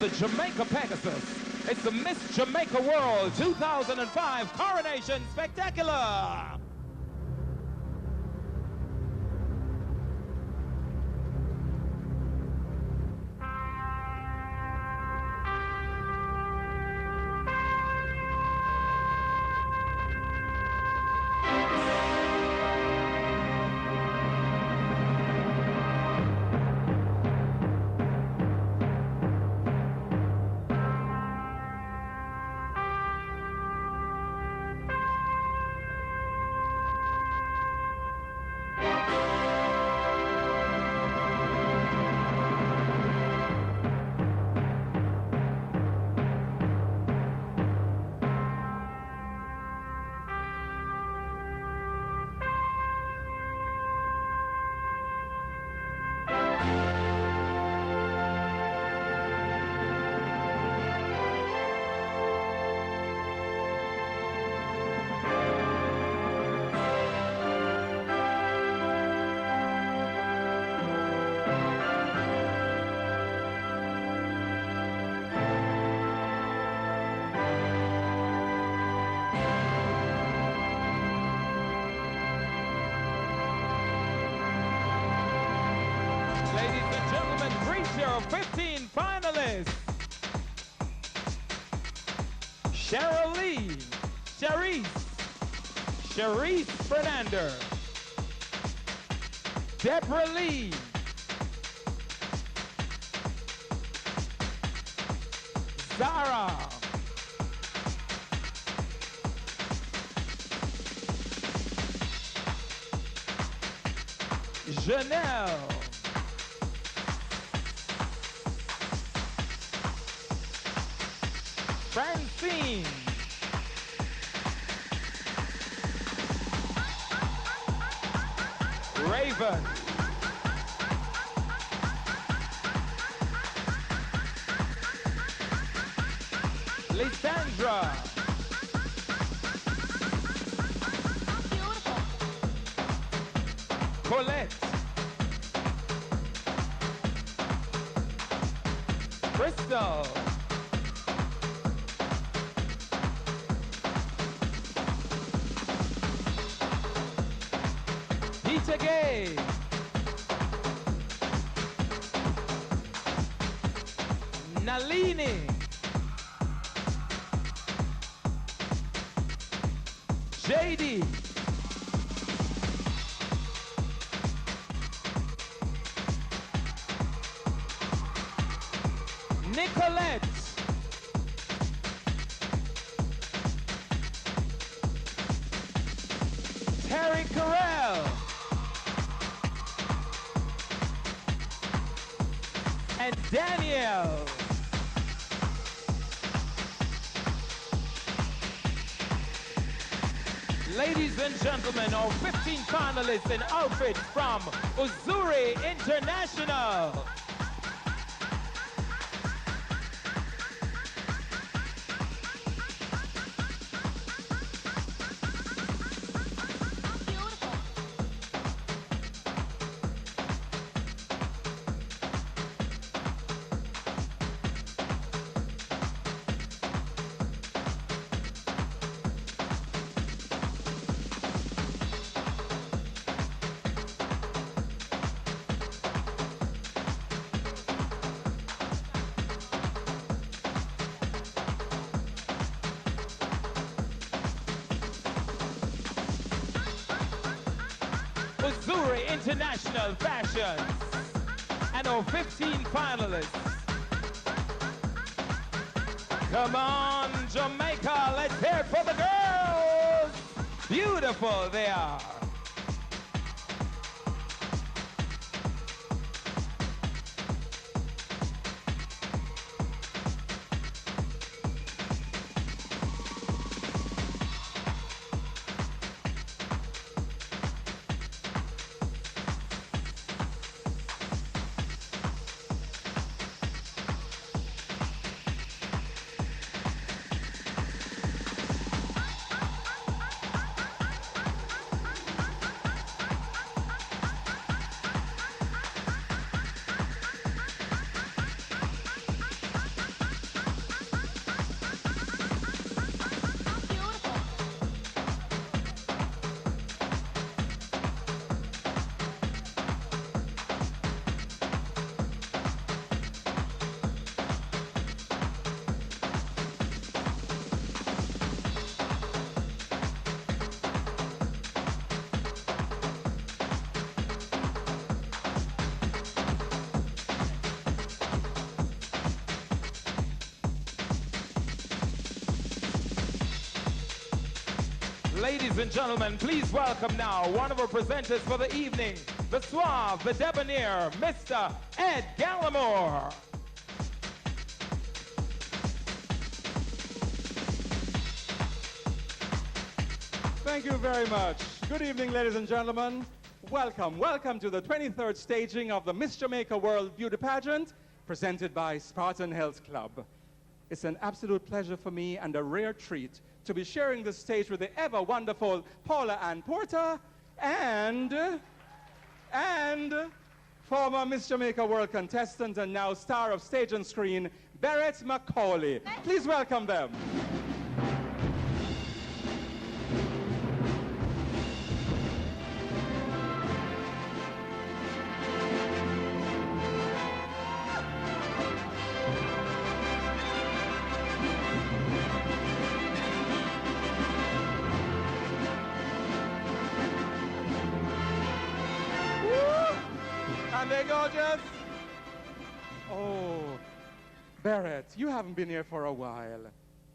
The Jamaica Pegasus. It's the Miss Jamaica World 2005 Coronation Spectacular. Ladies and gentlemen, greet your 15 finalists. Sharice Fernandez, Deborah Lee, Zara, Janelle, Francine, Raven, Lysandra, Colette, Crystal, Peter Gay, Nalini, JD, Nicolette, Terry Carell, and Danielle. Ladies and gentlemen, our 15 finalists in outfits from Uzuri International. Uzuri International Fashions and our 15 finalists. Come on, Jamaica, let's hear it for the girls. Beautiful they are. Ladies and gentlemen, please welcome now one of our presenters for the evening, the suave, the debonair, Mr. Ed Gallimore. Thank you very much. Good evening, ladies and gentlemen. Welcome to the 23rd staging of the Miss Jamaica World Beauty Pageant, presented by Spartan Health Club. It's an absolute pleasure for me and a rare treat to be sharing the stage with the ever wonderful Paula Ann Porter and former Miss Jamaica World contestant and now star of stage and screen, Barrett Macaulay. Please welcome them. And they're gorgeous. Oh, Barrett, you haven't been here for a while.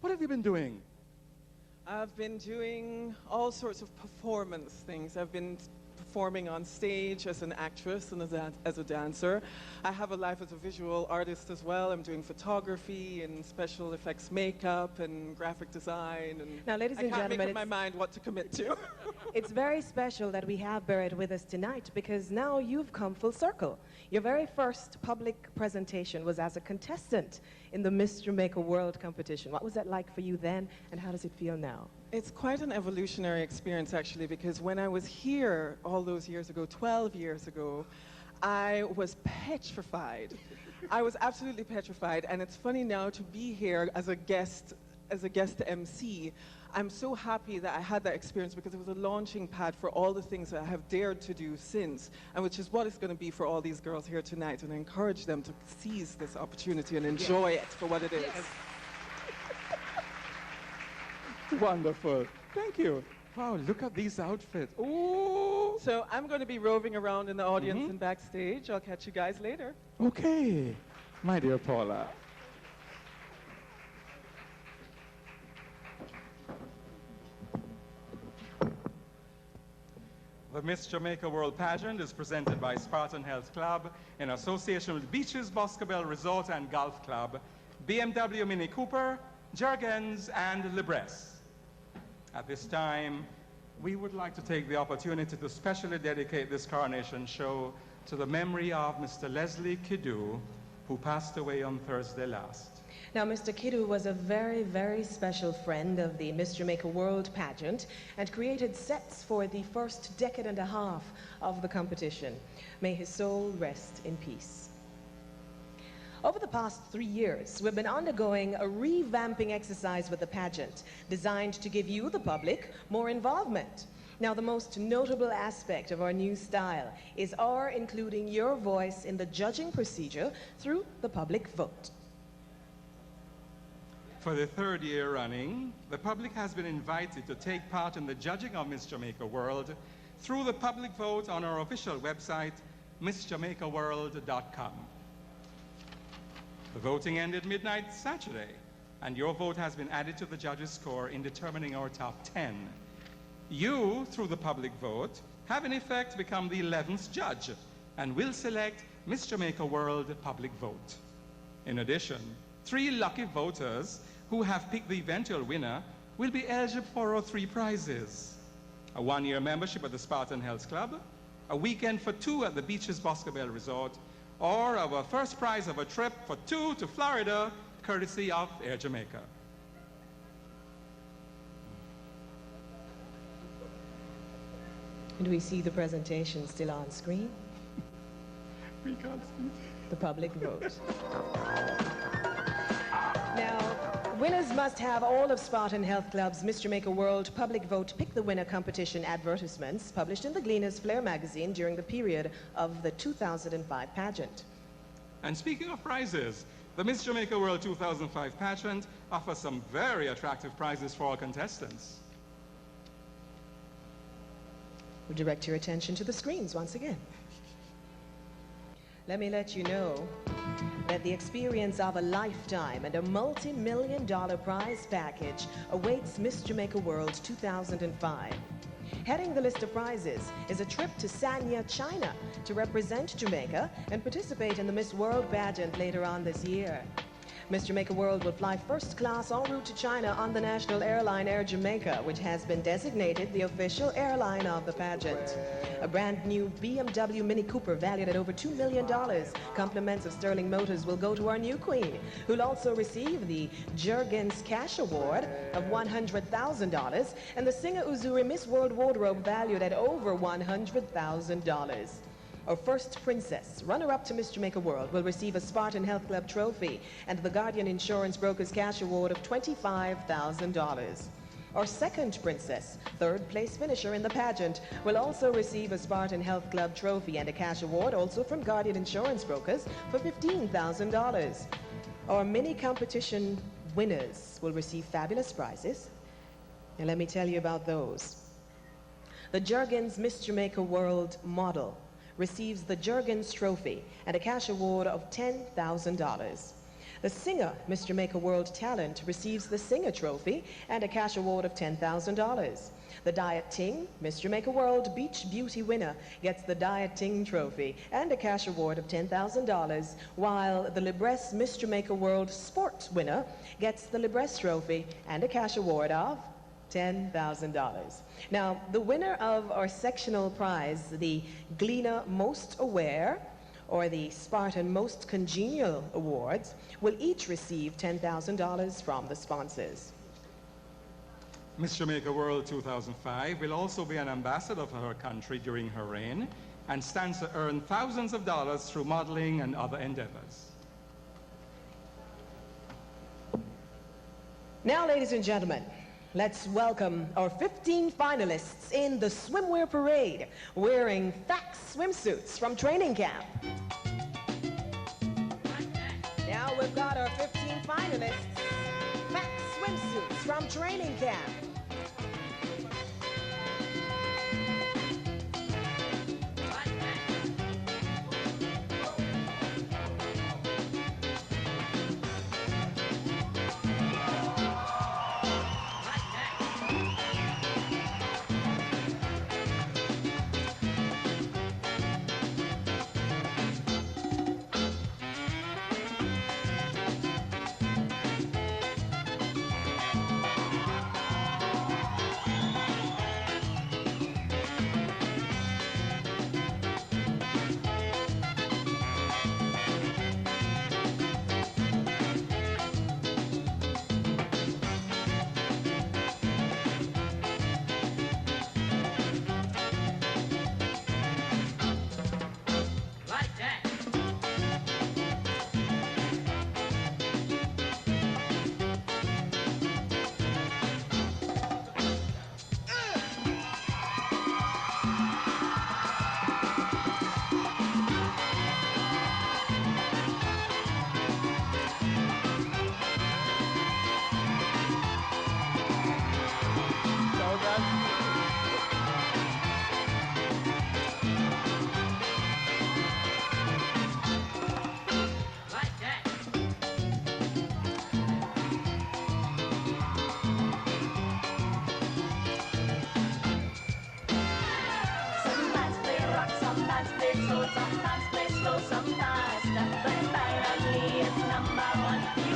What have you been doing? I've been doing all sorts of performance things. I've been performing on stage as an actress and as a dancer. I have a life as a visual artist as well. I'm doing photography and special effects makeup and graphic design. And now, ladies and I can't gentlemen, make up my mind what to commit to. It's very special that we have Barrett with us tonight because now you've come full circle. Your very first public presentation was as a contestant in the Miss Jamaica World competition. What was that like for you then, and how does it feel now? It's quite an evolutionary experience, actually, because when I was here all those years ago, 12 years ago, I was petrified. I was absolutely petrified, and it's funny now to be here as a guest MC. I'm so happy that I had that experience because it was a launching pad for all the things that I have dared to do since, and which is what it's going to be for all these girls here tonight, and I encourage them to seize this opportunity and enjoy it for what it is. Yes. Wonderful. Thank you. Wow, look at these outfits. Ooh. So I'm going to be roving around in the audience and backstage. I'll catch you guys later. Okay, my dear Paula. The Miss Jamaica World Pageant is presented by Spartan Health Club in association with Beaches Boscobel Resort and Golf Club, BMW Mini Cooper, Jergens, and Libresse. At this time, we would like to take the opportunity to specially dedicate this coronation show to the memory of Mr. Leslie Kidu, who passed away on Thursday last. Now, Mr. Kidu was a very, very special friend of the Miss Jamaica World Pageant and created sets for the first decade and a half of the competition. May his soul rest in peace. Over the past 3 years, we've been undergoing a revamping exercise with the pageant, designed to give you, the public, more involvement. Now, the most notable aspect of our new style is our including your voice in the judging procedure through the public vote. For the third year running, the public has been invited to take part in the judging of Miss Jamaica World through the public vote on our official website, MissJamaicaWorld.com. The voting ended midnight Saturday, and your vote has been added to the judges' score in determining our top 10. You, through the public vote, have in effect become the 11th judge and will select Miss Jamaica World public vote. In addition, 3 lucky voters who have picked the eventual winner will be eligible for our 3 prizes: a 1-year membership at the Spartan Health Club, a weekend for 2 at the Beaches Boscobel Resort, or our first prize of a trip for 2 to Florida, courtesy of Air Jamaica. Do we see the presentation still on screen? We can't see. The public vote. Now, winners must have all of Spartan Health Club's Miss Jamaica World public vote pick the winner competition advertisements published in the Gleaner's Flair magazine during the period of the 2005 pageant. And speaking of prizes, the Miss Jamaica World 2005 pageant offers some very attractive prizes for our contestants. We'll direct your attention to the screens once again. Let me let you know that the experience of a lifetime and a multi-million-dollar prize package awaits Miss Jamaica World 2005. Heading the list of prizes is a trip to Sanya, China, to represent Jamaica and participate in the Miss World pageant later on this year. Miss Jamaica World will fly first class en route to China on the national airline Air Jamaica, which has been designated the official airline of the pageant. A brand new BMW Mini Cooper valued at over $2 million, compliments of Sterling Motors, will go to our new queen, who'll also receive the Jurgens Cash Award of $100,000 and the Singer Uzuri Miss World Wardrobe valued at over $100,000. Our first princess, runner-up to Miss Jamaica World, will receive a Spartan Health Club trophy and the Guardian Insurance Brokers Cash Award of $25,000. Our second princess, third-place finisher in the pageant, will also receive a Spartan Health Club trophy and a cash award, also from Guardian Insurance Brokers, for $15,000. Our mini competition winners will receive fabulous prizes, and let me tell you about those. The Jurgens Miss Jamaica World model receives the Jurgens Trophy and a cash award of $10,000. The singer, Miss Jamaica World Talent, receives the Singer Trophy and a cash award of $10,000. The Diet Ting, Miss Jamaica World Beach Beauty winner, gets the Diet Ting Trophy and a cash award of $10,000, while the Libresse Miss Jamaica World Sport winner gets the Libresse Trophy and a cash award of $10,000. Now, the winner of our sectional prize, the Gleaner Most Aware or the Spartan Most Congenial Awards, will each receive $10,000 from the sponsors. Miss Jamaica World 2005 will also be an ambassador for her country during her reign and stands to earn thousands of dollars through modeling and other endeavors. Now, ladies and gentlemen, let's welcome our 15 finalists in the Swimwear Parade, wearing Fax swimsuits from training camp. Now we've got our 15 finalists, Fax swimsuits from training camp.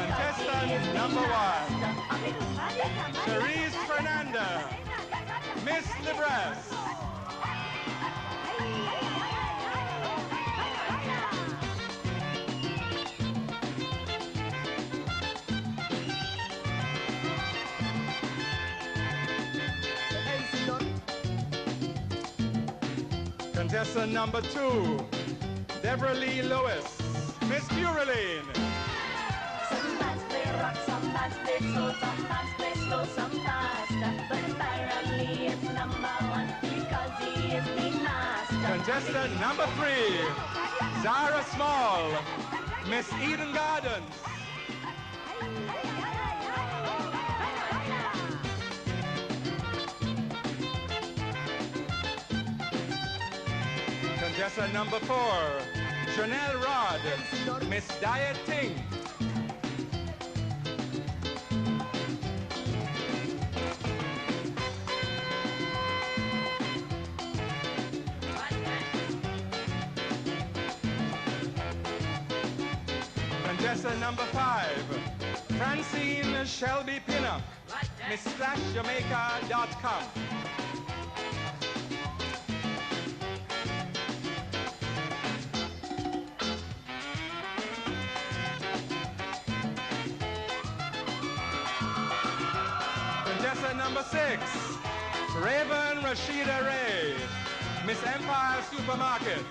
Contestant number one, Cherise Fernanda, Miss Libresse. Contestant number two, Deborah Lee Lewis, Miss Buraline. Sometimes play rock, sometimes play soul, sometimes play slow, sometimes. But Byron Lee is number one because he is the master. Contestant number three, Zara Small, Miss Eden Gardens. Contestant number four, Janelle Rod, Miss Diet Ting. Contestant number 5, Francine Shelby Pinnock, Miss-Jamaica.com. Contestant number 6, Raven Rashida Ray, Miss Empire Supermarket.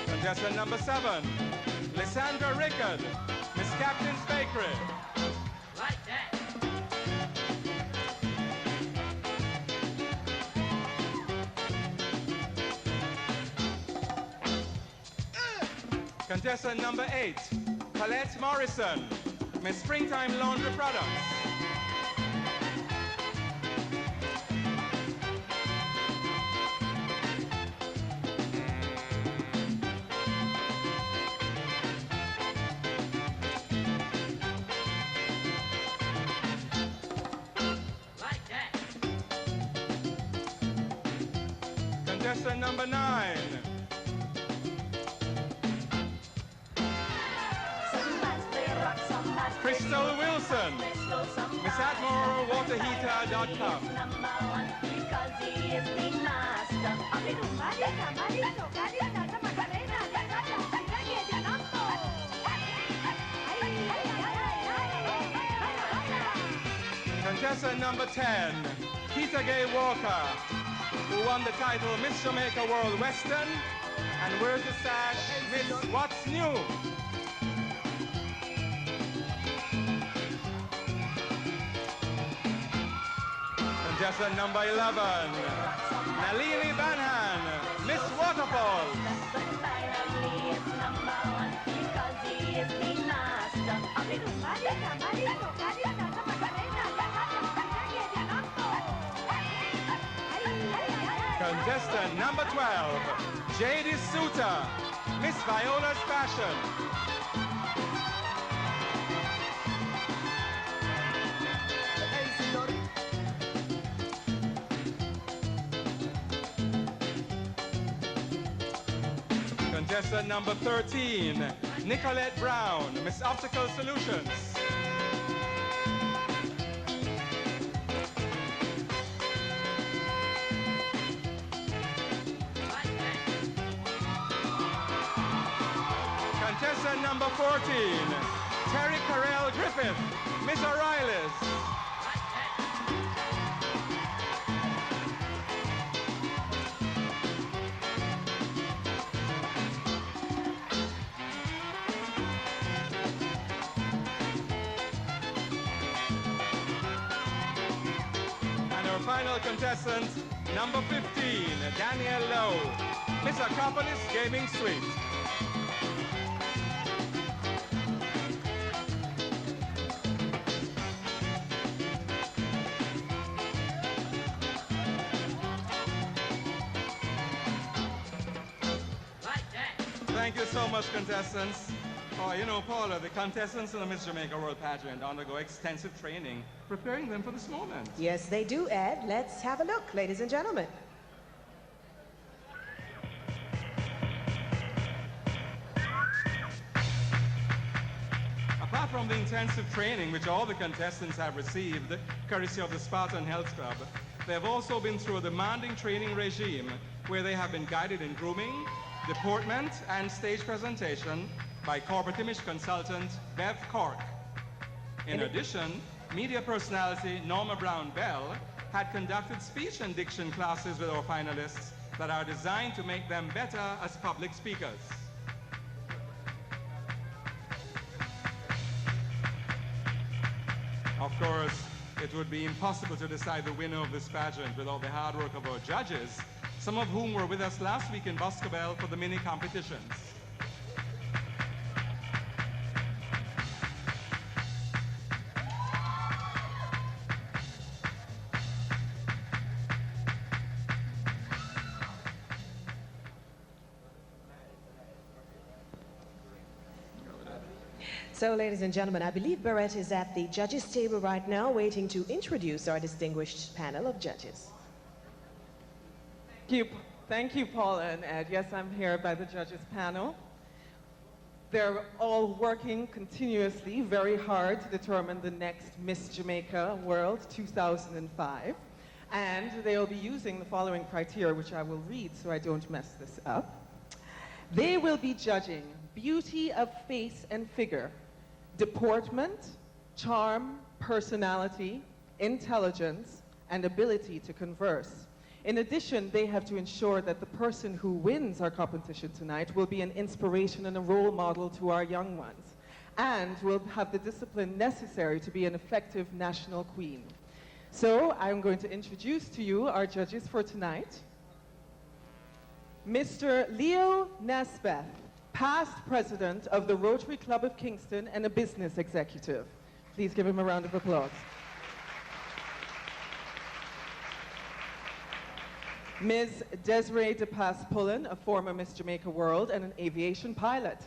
Contestant number 7, Lysandra Rickard, Miss Captain's Bakery. Like that. Contestant number 8, Colette Morrison, Miss Springtime Laundry Products. Like that. Contestant number 9, Crystal Wilson, MissAtmoreWaterHeater.com. Because he is the master. Contestant number 10, Peter Gay Walker, who won the title Miss Jamaica World Western and wears the sash Miss What's New. Contestant number 11, Nalini Banhan, Miss Waterfalls. Because he is the master. Contestant number 12, J.D. Suter, Miss Viola's Fashion. Contestant number 13, Nicolette Brown, Miss Optical Solutions. Contestant number 14, Terry Carell Griffith, Miss O'Reilly's. Final contestant, number 15, Danielle Lowe, Miss Acropolis Gaming Suite. Like that. Thank you so much, contestants. Oh, you know, Paula, the contestants in the Miss Jamaica World Pageant undergo extensive training, preparing them for this moment. Yes, they do, Ed. Let's have a look, ladies and gentlemen. Apart from the intensive training which all the contestants have received, courtesy of the Spartan Health Club, they have also been through a demanding training regime where they have been guided in grooming, deportment, and stage presentation by corporate image consultant Bev Cork. In addition, media personality Norma Brown Bell had conducted speech and diction classes with our finalists that are designed to make them better as public speakers. Of course, it would be impossible to decide the winner of this pageant without the hard work of our judges, some of whom were with us last week in Boscobel for the mini competitions. So, ladies and gentlemen, I believe Barrett is at the judges' table right now, waiting to introduce our distinguished panel of judges. Thank you, Paula and Ed. Yes, I'm here by the judges' panel. They're all working continuously, very hard to determine the next Miss Jamaica World 2005. And they'll be using the following criteria, which I will read so I don't mess this up. They will be judging beauty of face and figure, deportment, charm, personality, intelligence, and ability to converse. In addition, they have to ensure that the person who wins our competition tonight will be an inspiration and a role model to our young ones, and will have the discipline necessary to be an effective national queen. So I'm going to introduce to you our judges for tonight. Mr. Leo Nesbeth, past president of the Rotary Club of Kingston and a business executive. Please give him a round of applause. Ms. Desiree DePass-Pullen, a former Miss Jamaica World and an aviation pilot.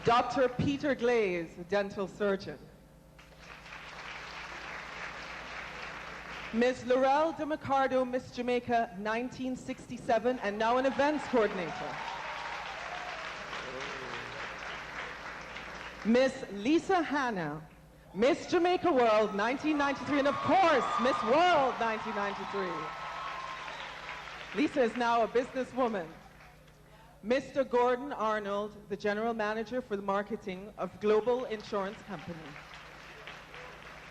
Dr. Peter Glaze, dental surgeon. Ms. Laurel de Micardo, Miss Jamaica 1967, and now an events coordinator. Miss Lisa Hanna, Miss Jamaica World 1993, and of course, Miss World 1993. Lisa is now a businesswoman. Mr. Gordon Arnold, the general manager for the marketing of Global Insurance Company.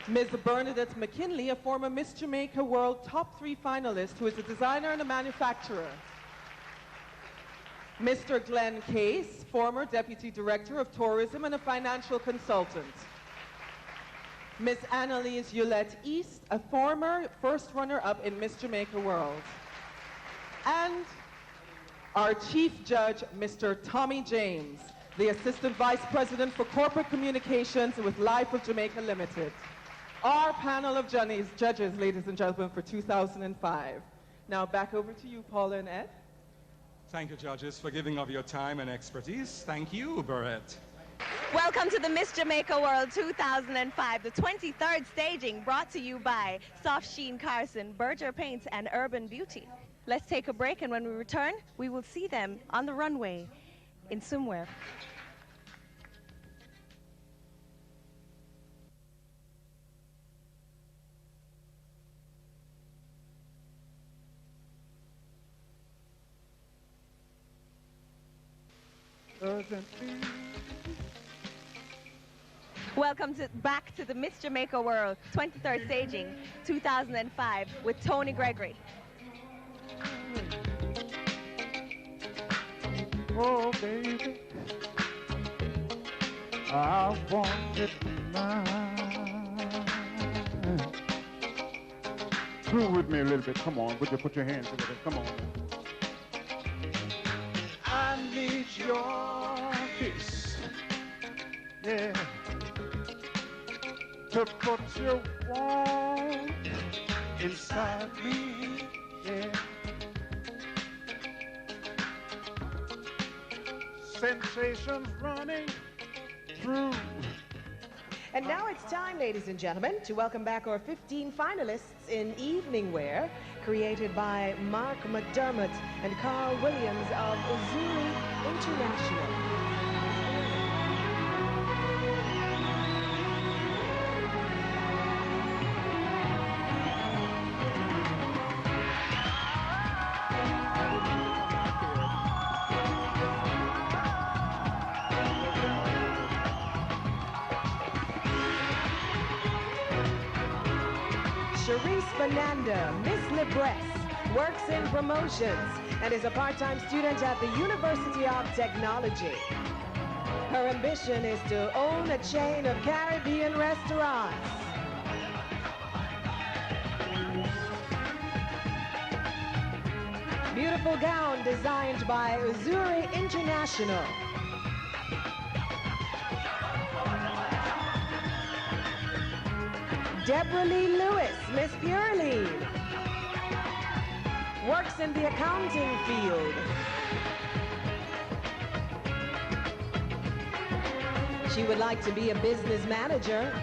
Ms. Bernadette McKinley, a former Miss Jamaica World top 3 finalist who is a designer and a manufacturer. Mr. Glenn Case, former deputy director of tourism and a financial consultant. Ms. Annalise Yolette East, a former first runner-up in Miss Jamaica World. And our chief judge, Mr. Tommy James, the assistant vice president for corporate communications with Life of Jamaica Limited. Our panel of judges, ladies and gentlemen, for 2005. Now back over to you, Paula and Ed. Thank you, judges, for giving of your time and expertise. Thank you, Barrett. Welcome to the Miss Jamaica World 2005, the 23rd staging, brought to you by Soft Sheen Carson, Berger Paints, and Urban Beauty. Let's take a break, and when we return, we will see them on the runway in Swimwear. Welcome back to the Miss Jamaica World 23rd staging 2005 with Tony Gregory. Oh, baby, I want it mine. Groove with me a little bit. Come on, would you put your hands together? Come on. I need your kiss, yeah, to put your warmth inside me, yeah. Sensations running through. And now it's time, ladies and gentlemen, to welcome back our 15 finalists in evening wear, created by Mark McDermott and Carl Williams of Uzuri International. Charisse Fernanda, Miss Libresse, works in promotions and is a part-time student at the University of Technology. Her ambition is to own a chain of Caribbean restaurants. Beautiful gown designed by Uzuri International. Deborah Lee Lewis, Miss Purely, works in the accounting field. She would like to be a business manager.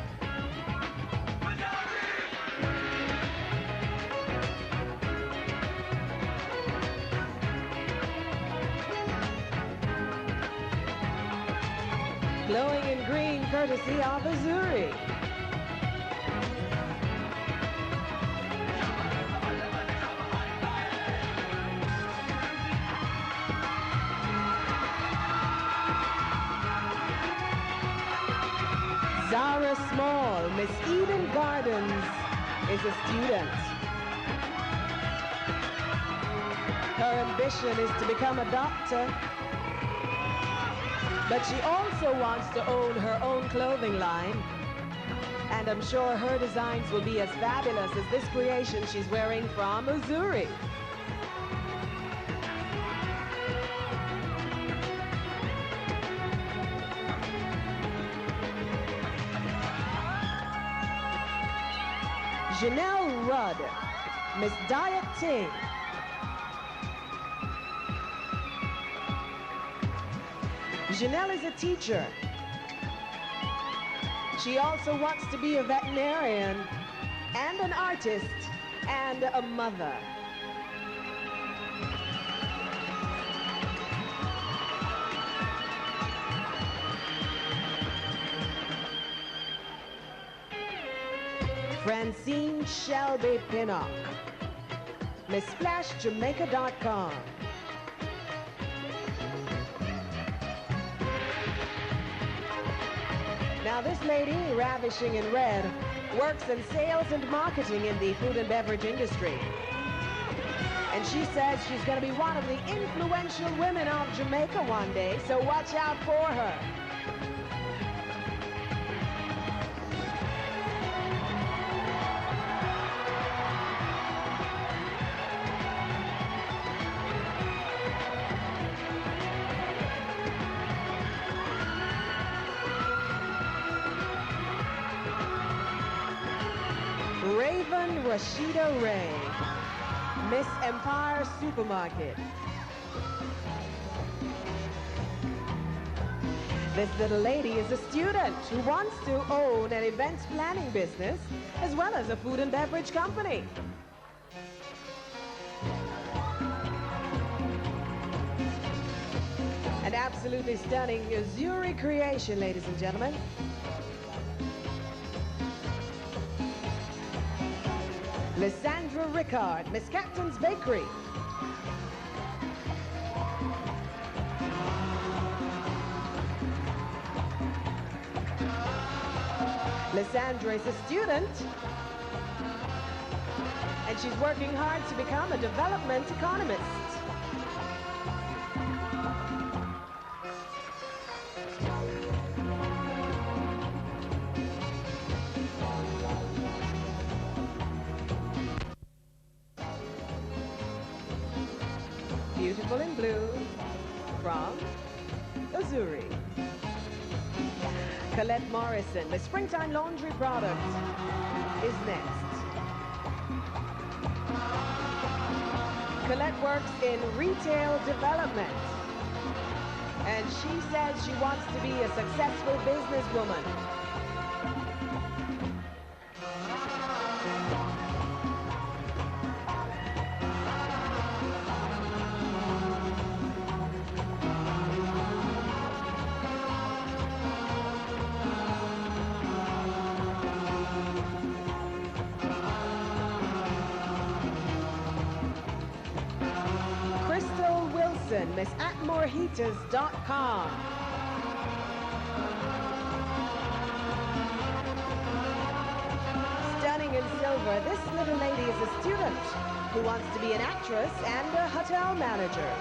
Glowing in green, courtesy of Azuri. Zara Small, Miss Eden Gardens, is a student. Her ambition is to become a doctor, but she also wants to own her own clothing line. And I'm sure her designs will be as fabulous as this creation she's wearing from Missouri. Janelle Rudd, Miss Diet Ting. Janelle is a teacher. She also wants to be a veterinarian and an artist and a mother. Francine Shelby Pinnock, MissSplashJamaica.com. Now this lady, ravishing in red, works in sales and marketing in the food and beverage industry. And she says she's going to be one of the influential women of Jamaica one day, so watch out for her. Raven Rashida Ray, Miss Empire Supermarket. This little lady is a student who wants to own an events planning business as well as a food and beverage company. An absolutely stunning Azuri creation, ladies and gentlemen. Lysandra Rickard, Miss Captain's Bakery. Lysandra is a student, and she's working hard to become a development economist. Beautiful in blue from Azuri. Colette Morrison, the springtime laundry product, is next. Colette works in retail development, and she says she wants to be a successful businesswoman. Miss atmoreheaters.com. Stunning in silver, this little lady is a student who wants to be an actress and a hotel manager.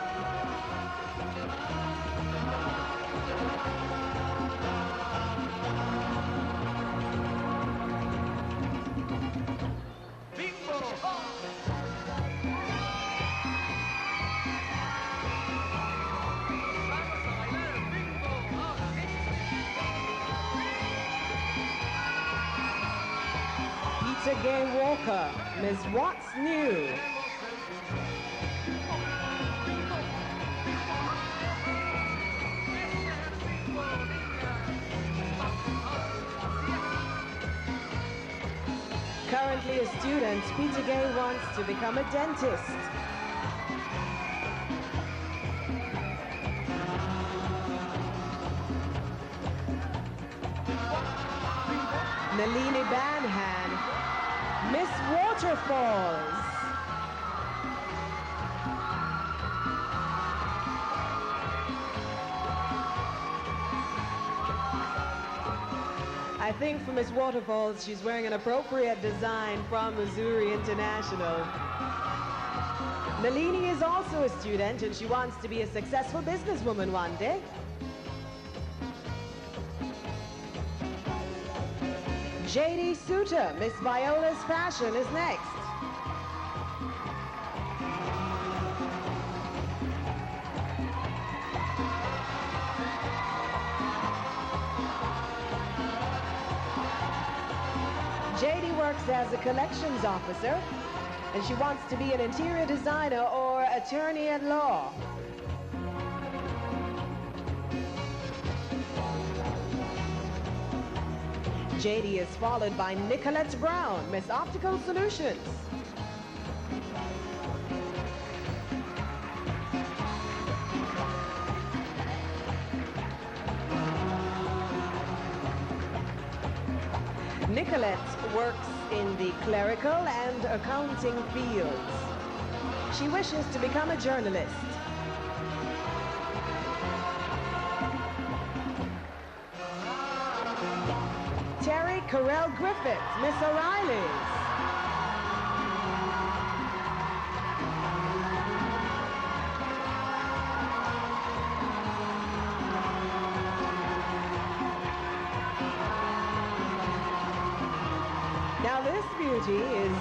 Gay Walker, Ms. What's New? currently a student, Peter Gay wants to become a dentist. Nalini Banhan, Miss Waterfalls. I think for Miss Waterfalls, she's wearing an appropriate design from Missouri International. Nalini is also a student and she wants to be a successful businesswoman one day. J.D. Suter, Miss Viola's Fashion is next. J.D. works as a collections officer, and she wants to be an interior designer or attorney at law. J.D. is followed by Nicolette Brown, Miss Optical Solutions. Nicolette works in the clerical and accounting fields. She wishes to become a journalist. Terry Carell Griffith, Miss O'Reilly's. Now this beauty is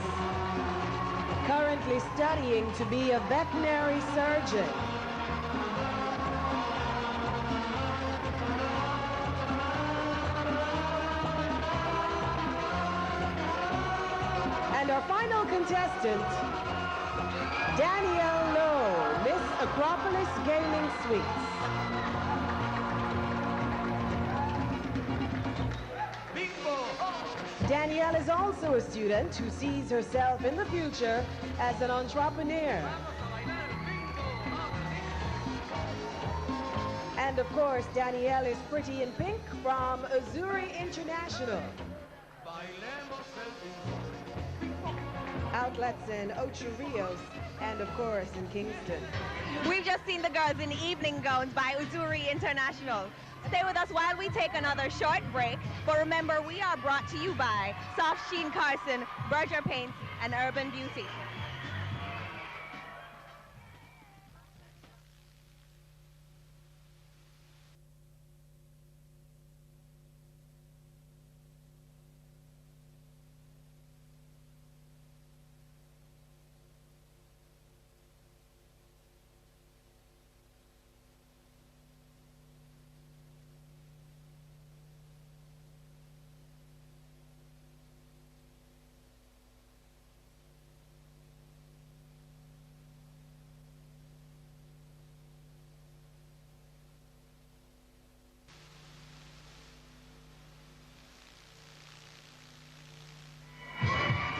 currently studying to be a veterinary surgeon. And our final contestant, Danielle Lowe, Miss Acropolis Gaming Suites. Danielle is also a student who sees herself in the future as an entrepreneur. And of course, Danielle is pretty in pink from Missouri International. Outlets in Ocho Rios and of course in Kingston. We've just seen the girls in evening gowns by Missouri International. Stay with us while we take another short break. But remember, we are brought to you by Soft Sheen Carson, Berger Paints, and Urban Beauty.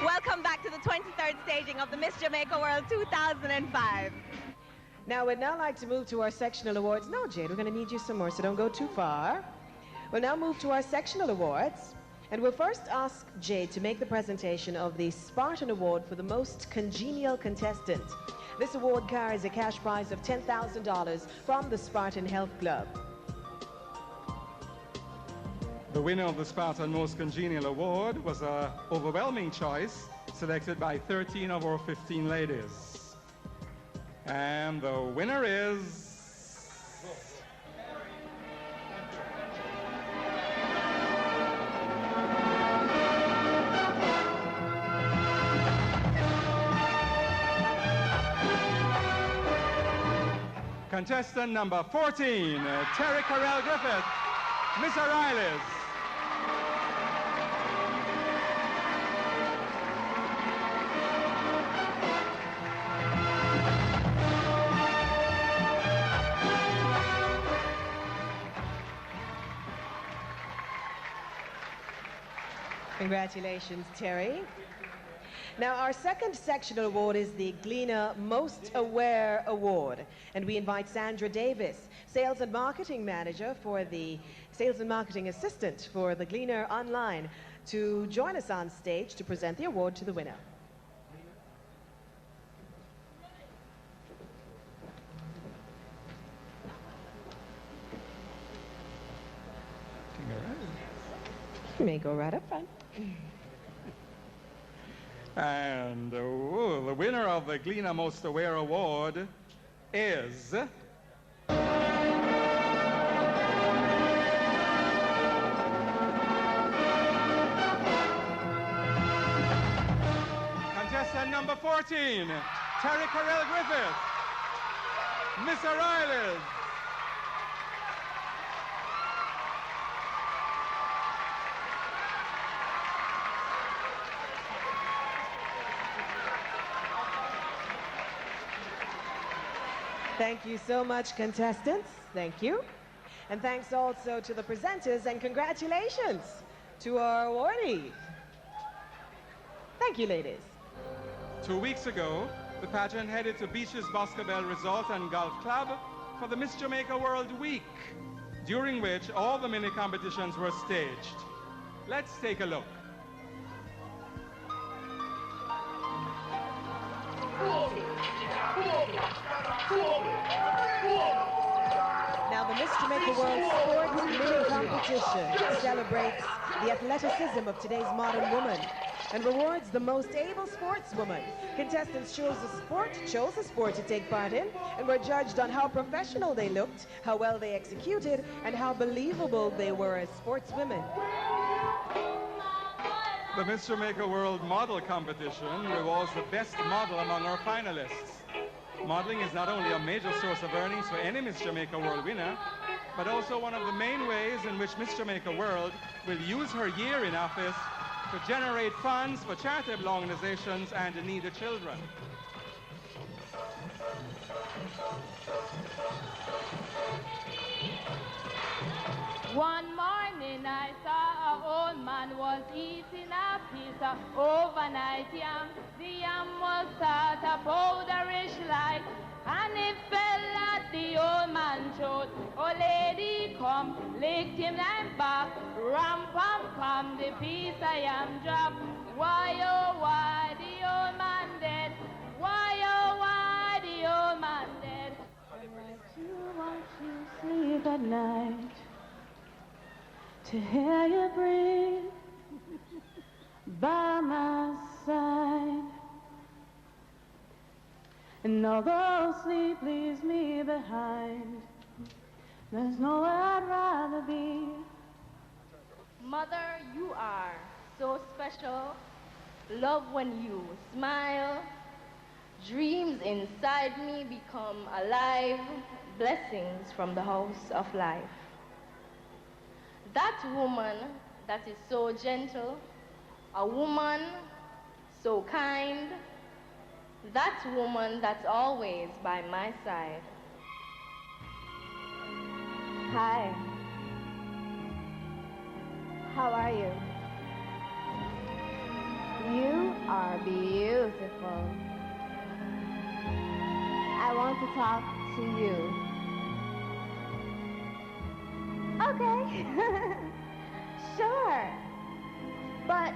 Welcome back to the 23rd staging of the Miss Jamaica World 2005. Now, we'd now like to move to our sectional awards. No, Jade, we're going to need you some more, so don't go too far. We'll now move to our sectional awards. And we'll first ask Jade to make the presentation of the Spartan Award for the most congenial contestant. This award carries a cash prize of $10,000 from the Spartan Health Club. The winner of the Spartan Most Congenial Award was an overwhelming choice selected by 13 of our 15 ladies. And the winner is... contestant number 14, Terry Carell Griffith, Miss O'Reilly's. Congratulations, Terry. Now, our second sectional award is the Gleaner Most Aware Award. And we invite Sandra Davis, Sales and Marketing Manager for the Sales and Marketing Assistant for the Gleaner Online, to join us on stage to present the award to the winner. You may go right up front. And the winner of the Gleaner Most Aware Award is... contestant number 14, Terry Carell Griffith, Miss O'Reilly's. Thank you so much, contestants. Thank you. And thanks also to the presenters, and congratulations to our awardees. Thank you, ladies. 2 weeks ago, the pageant headed to Beaches Boscobel Resort and Golf Club for the Miss Jamaica World Week, during which all the mini competitions were staged. Let's take a look. Now, the Miss Jamaica World Sports Mini Competition celebrates the athleticism of today's modern woman and rewards the most able sportswoman. Contestants chose a sport to take part in and were judged on how professional they looked, how well they executed, and how believable they were as sportswomen. The Miss Jamaica World Model Competition rewards the best model among our finalists. Modeling is not only a major source of earnings for any Miss Jamaica World winner, but also one of the main ways in which Miss Jamaica World will use her year in office to generate funds for charitable organizations and needy children. One morning I saw an old man was eating a piece of overnight yam. The yam was sort of powderish like, and it fell at the old man's throat. Oh, lady come, licked him and back, ram pam pam, the piece of yam drop. Why oh why the old man dead? Why oh why the old man dead? I want you sleep at night, to hear you breathe by my side. And although sleep leaves me behind, there's nowhere I'd rather be. Mother, you are so special. Love when you smile. Dreams inside me become alive. Blessings from the house of life. That woman that is so gentle, a woman so kind, that woman that's always by my side. Hi. How are you? You are beautiful. I want to talk to you. Okay. Sure. But,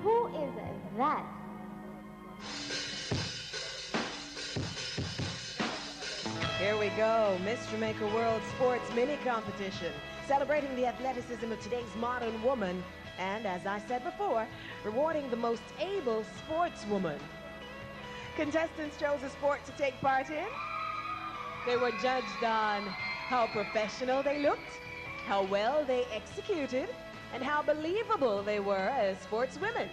who is that? Here we go, Miss Jamaica World Sports Mini Competition, celebrating the athleticism of today's modern woman, and as I said before, rewarding the most able sportswoman. Contestants chose a sport to take part in. They were judged on how professional they looked, how well they executed, and how believable they were as sportswomen.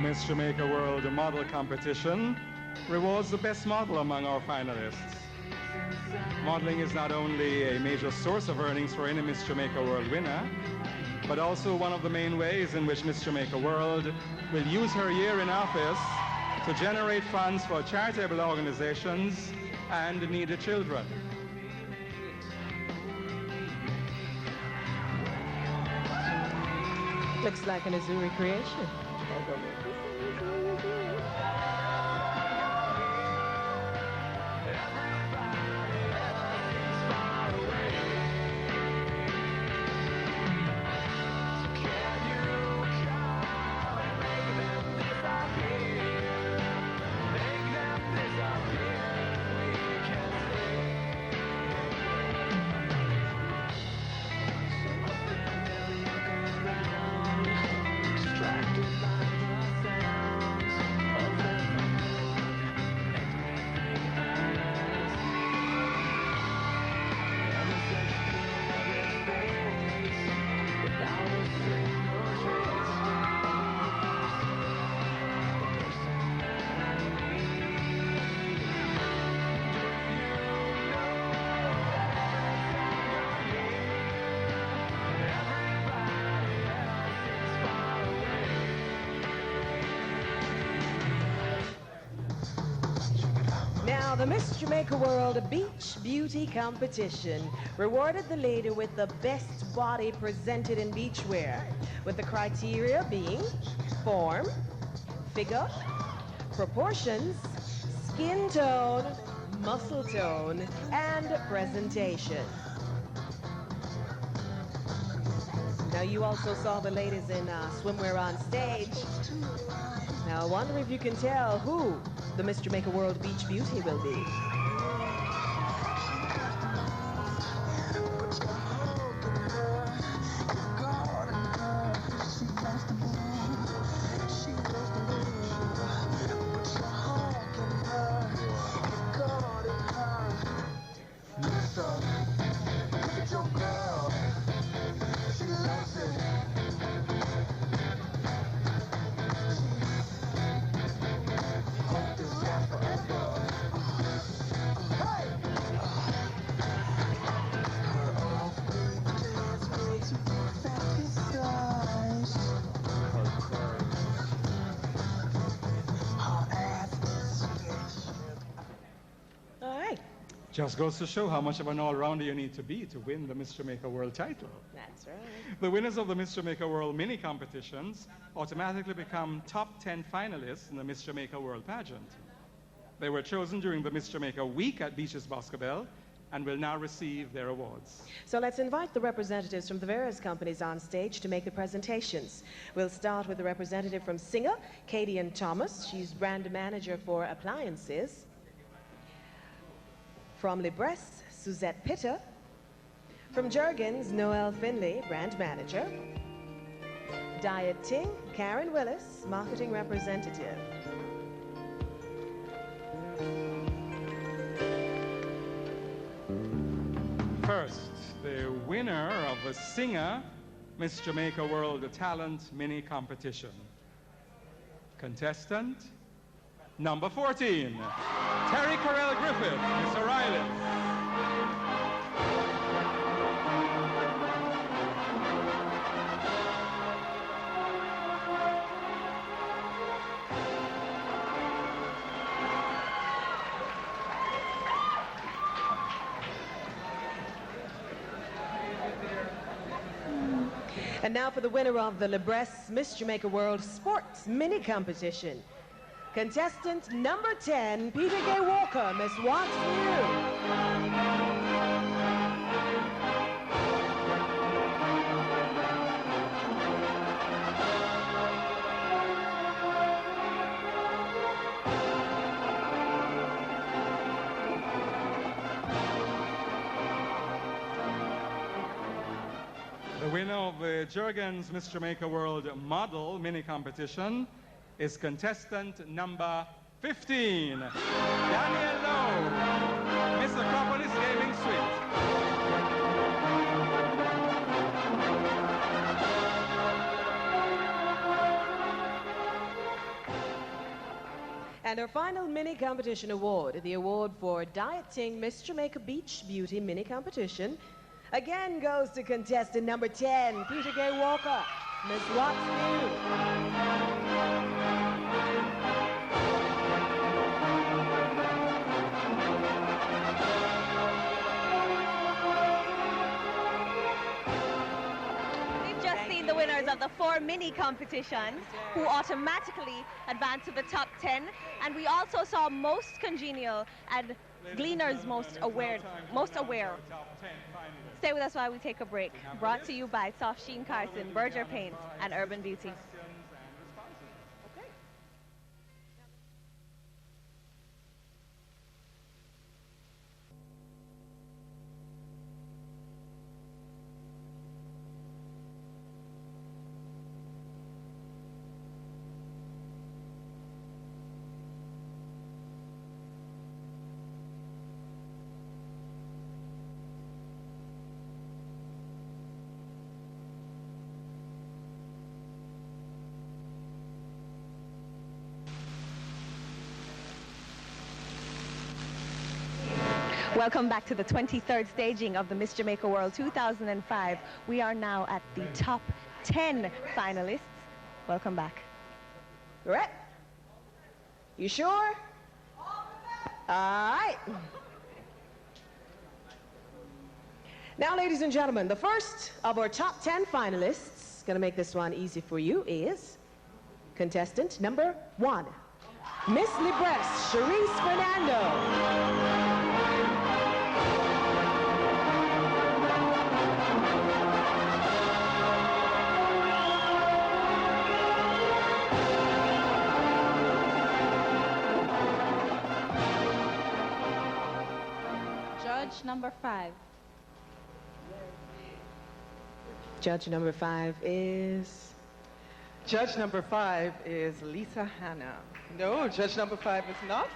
Miss Jamaica World Model Competition rewards the best model among our finalists. Modeling is not only a major source of earnings for any Miss Jamaica World winner, but also one of the main ways in which Miss Jamaica World will use her year in office to generate funds for charitable organizations and needy children. Looks like an Azuri creation. Now, the Miss Jamaica World Beach Beauty Competition rewarded the lady with the best body presented in beachwear, with the criteria being form, figure, proportions, skin tone, muscle tone, and presentation. Now, you also saw the ladies in swimwear on stage. Now, I wonder if you can tell who the Miss Jamaica World Beach Beauty will be. Just goes to show how much of an all-rounder you need to be to win the Miss Jamaica World title. That's right. The winners of the Miss Jamaica World mini competitions automatically become top 10 finalists in the Miss Jamaica World Pageant. They were chosen during the Miss Jamaica Week at Beaches Boscobel and will now receive their awards. So let's invite the representatives from the various companies on stage to make the presentations. We'll start with the representative from Singer, Katie Ann Thomas. She's brand manager for appliances. From Libresse, Suzette Pitter. From Jergens, Noel Finley, brand manager. Diet Ting, Karen Willis, marketing representative. First, the winner of the Singer Miss Jamaica World Talent Mini Competition. Contestant number 14, Terry Correll Griffith, Miss O'Reilly. And now for the winner of the Libresse Miss Jamaica World Sports Mini Competition. Contestant number 10, Peter Gay Walker, Miss Watts The winner of the Jergens Miss Jamaica World Model Mini Competition is contestant number 15, Daniel Lowe, Miss Acropolis Gaming Suite. And our final mini competition award, the award for Dieting Miss Jamaica Beach Beauty Mini Competition, again goes to contestant number 10, Peter Gay Walker. Miss What's New? The winners of the 4 mini competitions who automatically advanced to the top 10, and we also saw most congenial and gleaners most aware. Stay with us while we take a break. Brought to you by Soft Sheen Carson, Berger Paint, and Urban Beauty. Welcome back to the 23rd staging of the Miss Jamaica World 2005. We are now at the top 10 finalists. Welcome back. Right? You sure? All right. Now, ladies and gentlemen, the first of our top 10 finalists, gonna make this one easy for you, is contestant number 1, Miss Libresse Cherise Fernando. Judge number 5. Judge number 5 is... Judge number 5 is Lisa Hanna. No, judge number 5 is not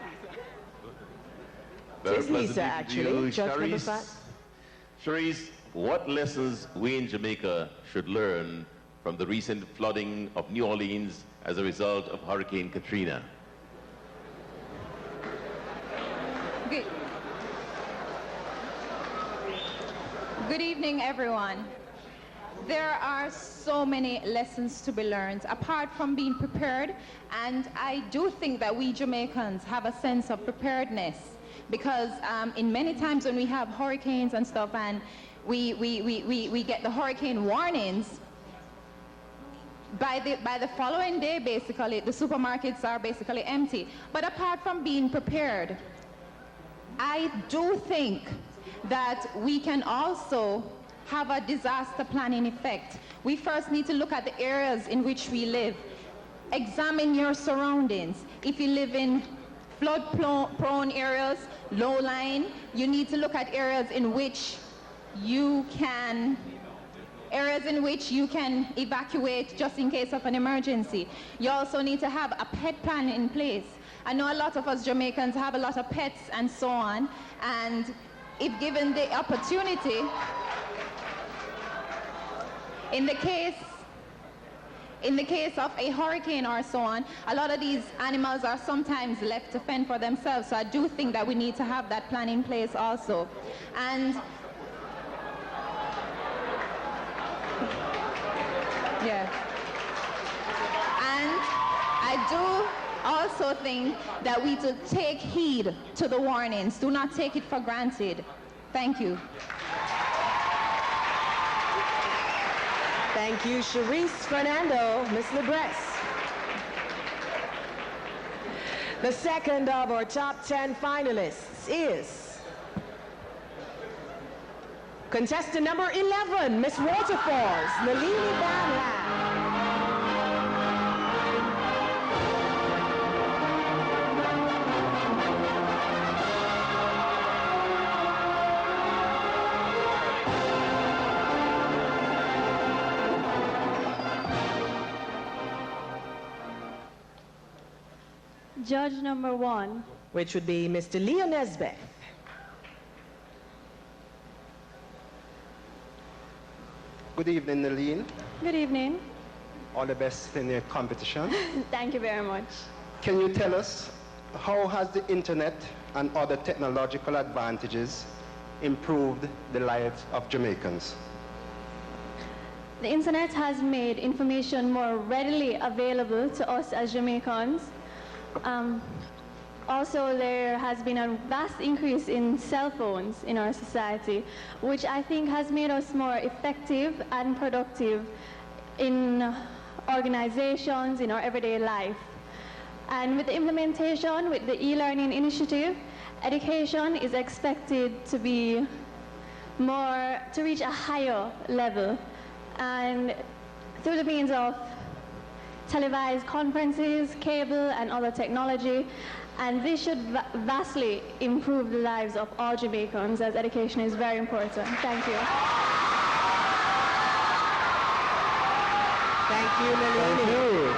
Lisa. It's Lisa, actually. Judge number 5. Cherise, what lessons we in Jamaica should learn from the recent flooding of New Orleans as a result of Hurricane Katrina? Good evening, everyone. There are so many lessons to be learned, apart from being prepared, and I do think that we Jamaicans have a sense of preparedness, because in many times when we have hurricanes and stuff, and we get the hurricane warnings, by the following day, basically, the supermarkets are basically empty. But apart from being prepared, I do think that we can also have a disaster planning effect. We first need to look at the areas in which we live. Examine your surroundings. If you live in flood-prone areas, low-lying, you need to look at areas in which you can evacuate just in case of an emergency. You also need to have a pet plan in place. I know a lot of us Jamaicans have a lot of pets and so on, and if given the opportunity, in the case of a hurricane or so on, a lot of these animals are sometimes left to fend for themselves. So I do think that we need to have that plan in place also. And yeah. And I do also think that we should take heed to the warnings. Do not take it for granted. Thank you. Thank you, Cherise Fernando, Miss Libresse. The second of our top 10 finalists is contestant number 11, Miss Waterfalls, Nalini Banla. Judge number 1. Which would be Mr. Leo Nesbeth. Good evening, Naleen. Good evening. All the best in your competition. Thank you very much. Can you tell us How has the internet and other technological advantages improved the lives of Jamaicans? The internet has made information more readily available to us as Jamaicans. Also, there has been a vast increase in cell phones in our society, which I think has made us more effective and productive in organizations, in our everyday life. And with the implementation, with the e-learning initiative, education is expected to be to reach a higher level. And through the means of televised conferences, cable, and other technology, and this should vastly improve the lives of all Jamaicans, as education is very important. Thank you. Thank you, Lilini. Thank you.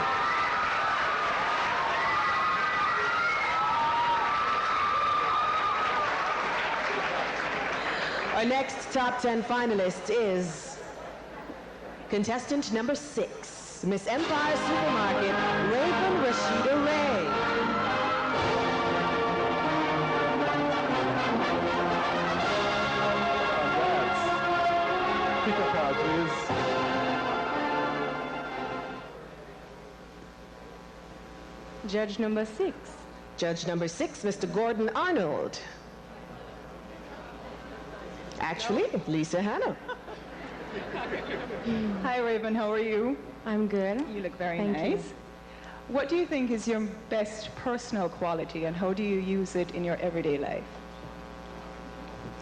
Our next top 10 finalist is contestant number 6, Miss Empire Supermarket, Raven Rashida Ray. Pick a card, please. Judge number 6. Judge number 6, Mr. Gordon Arnold. Actually, Lisa Hanna. Hi, Raven. How are you? I'm good. You look very Thank nice. you. What do you think is your best personal quality, and how do you use it in your everyday life?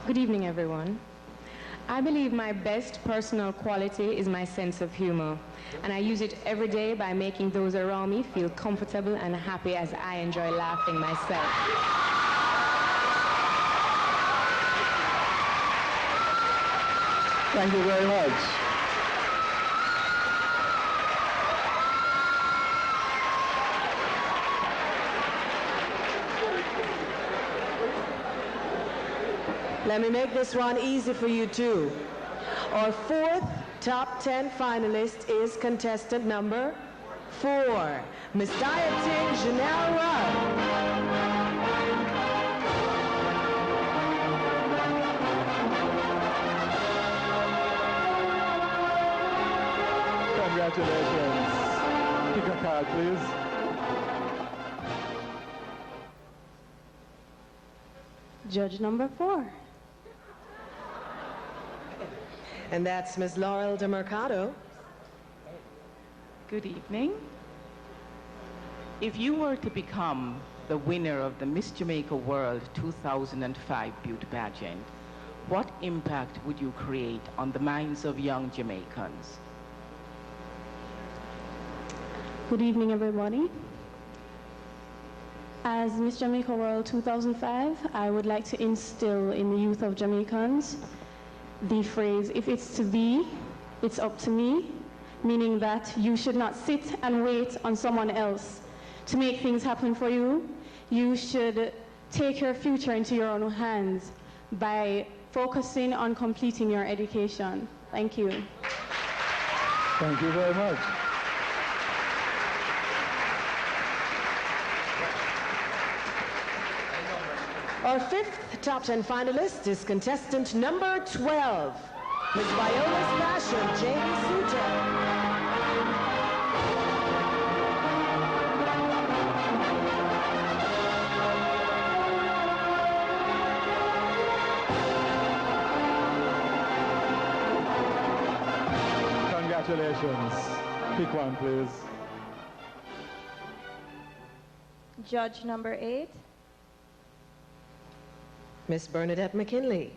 Good evening, everyone. I believe my best personal quality is my sense of humor, and I use it every day by making those around me feel comfortable and happy as I enjoy laughing myself. Thank you very much. Let me make this one easy for you too. Our 4th top 10 finalist is contestant number 4, Miss Dieting Janelle Rudd. Congratulations. Pick a card, please. Judge number 4. And that's Ms. Laurel DeMercado. Good evening. If you were to become the winner of the Miss Jamaica World 2005 Beauty Pageant, what impact would you create on the minds of young Jamaicans? Good evening, everybody. As Miss Jamaica World 2005, I would like to instill in the youth of Jamaicans the phrase, if it's to be, it's up to me, meaning that you should not sit and wait on someone else to make things happen for you. You should take your future into your own hands by focusing on completing your education. Thank you. Thank you very much. Our 5th top 10 finalist is contestant number 12, Miss Viola's Fashion, Jamie Suter. Congratulations. Pick one, please. Judge number 8. Miss Bernadette McKinley.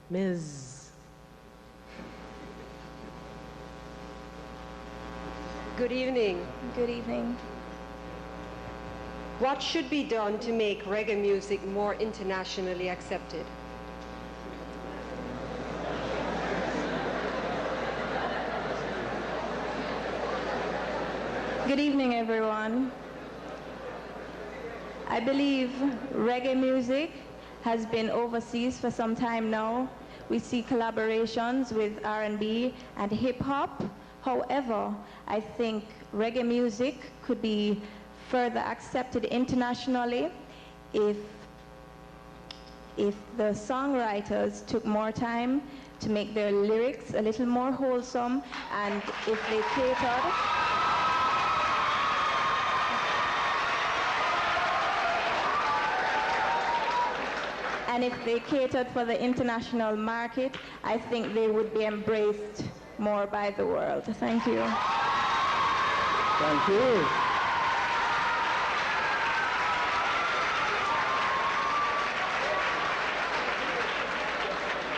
Ms. Good evening. Good evening. What should be done to make reggae music more internationally accepted? Good evening, everyone. I believe reggae music has been overseas for some time now. We see collaborations with R&B and hip hop. However, I think reggae music could be further accepted internationally if the songwriters took more time to make their lyrics a little more wholesome, and if they catered for the international market, I think they would be embraced more by the world. Thank you. Thank you.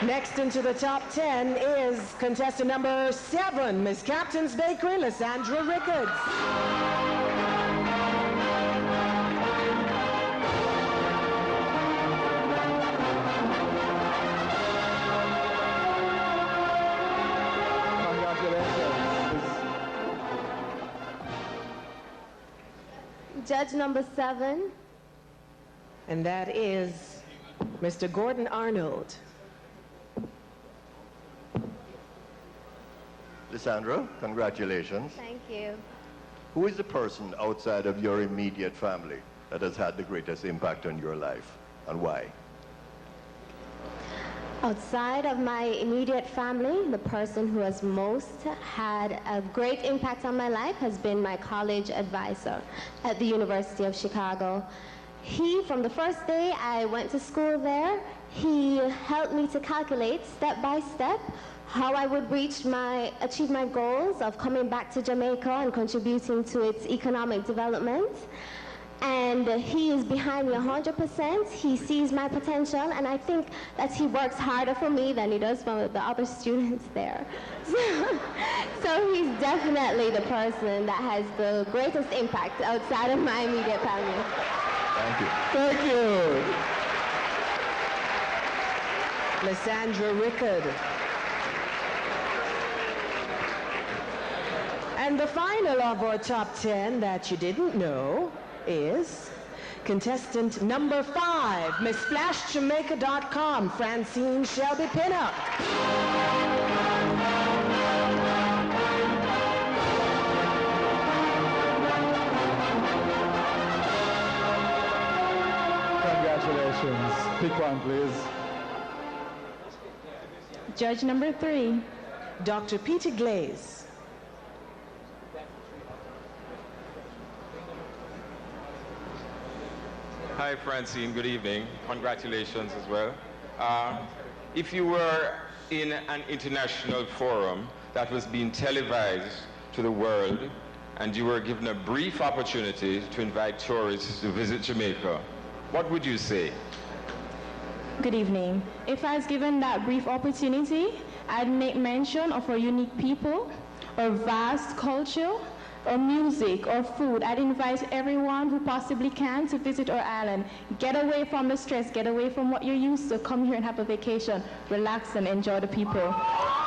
Next into the top 10 is contestant number 7, Miss Captain's Bakery, Lysandra Rickards. Judge number 7. And that is Mr. Gordon Arnold. Lysandra, congratulations. Thank you. Who is the person outside of your immediate family that has had the greatest impact on your life, and why? Outside of my immediate family, the person who has most had a great impact on my life has been my college advisor at the University of Chicago. He, from the first day I went to school there, he helped me to calculate step by step how I would achieve my goals of coming back to Jamaica and contributing to its economic development. And he is behind me 100%. He sees my potential, and I think that he works harder for me than he does for the other students there. So he's definitely the person that has the greatest impact outside of my immediate family. Thank you. Thank you. Lysandra Rickards. And the final of our top 10 that you didn't know is contestant number 5, MissFlashJamaica.com, Francine Shelby Pinnock. Congratulations. Pick one, please. Judge number 3. Dr. Peter Glaze. Hi, Francine. Good evening. Congratulations as well. If you were in an international forum that was being televised to the world and you were given a brief opportunity to invite tourists to visit Jamaica, what would you say? Good evening. If I was given that brief opportunity, I'd make mention of our unique people, our vast culture, or music, or food. I'd invite everyone who possibly can to visit our island. Get away from the stress, get away from what you're used to, come here and have a vacation, relax and enjoy the people.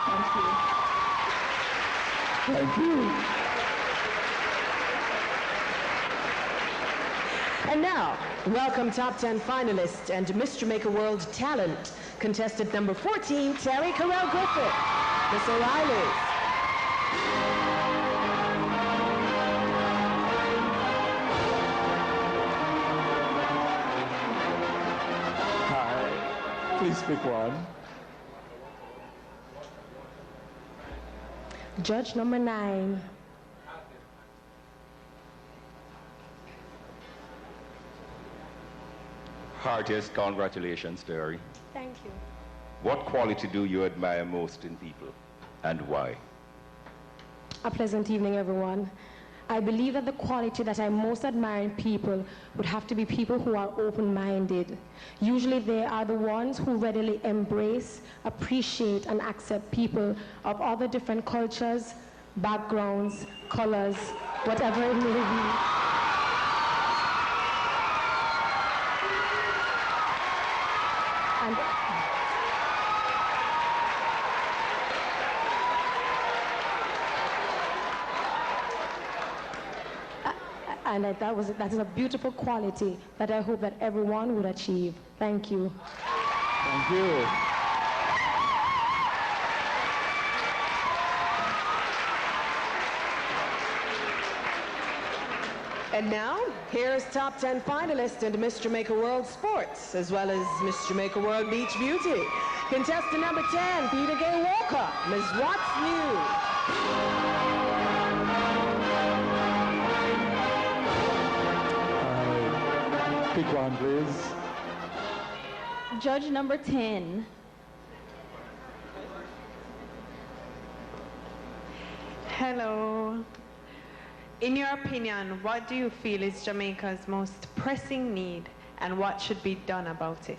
Thank you. Thank you. And now, welcome top 10 finalists and Miss Jamaica World Talent, contestant number 14, Terry Carell Griffith. Miss O'Reilly. Please pick one. Judge number 9. Heartiest congratulations, Terry. Thank you. What quality do you admire most in people, and why? A pleasant evening, everyone. I believe that the quality that I most admire in people would have to be people who are open-minded. Usually they are the ones who readily embrace, appreciate, and accept people of other different cultures, backgrounds, colors, whatever it may be. And that is a beautiful quality that I hope that everyone would achieve. Thank you. Thank you. And now, here's top 10 finalists in Miss Jamaica World Sports, as well as Miss Jamaica World Beach Beauty. Contestant number 10, Peter Gay Walker, Ms. What's New? Pick one, please. Judge number 10. Hello. In your opinion, what do you feel is Jamaica's most pressing need and what should be done about it?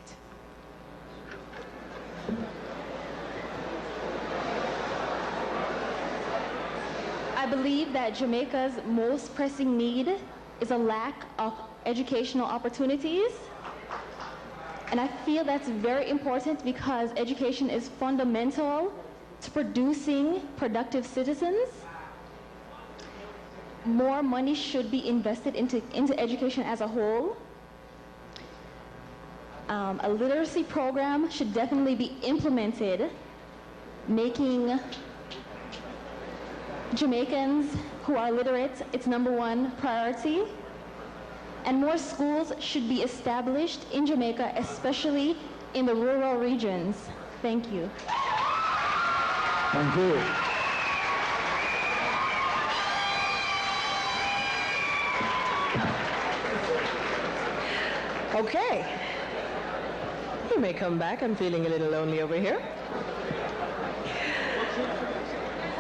I believe that Jamaica's most pressing need is a lack of educational opportunities. And I feel that's very important because education is fundamental to producing productive citizens. More money should be invested into education as a whole. A literacy program should definitely be implemented, making Jamaicans who are literate its #1 priority. And more schools should be established in Jamaica, especially in the rural regions. Thank you. Thank you. Okay. You may come back. I'm feeling a little lonely over here.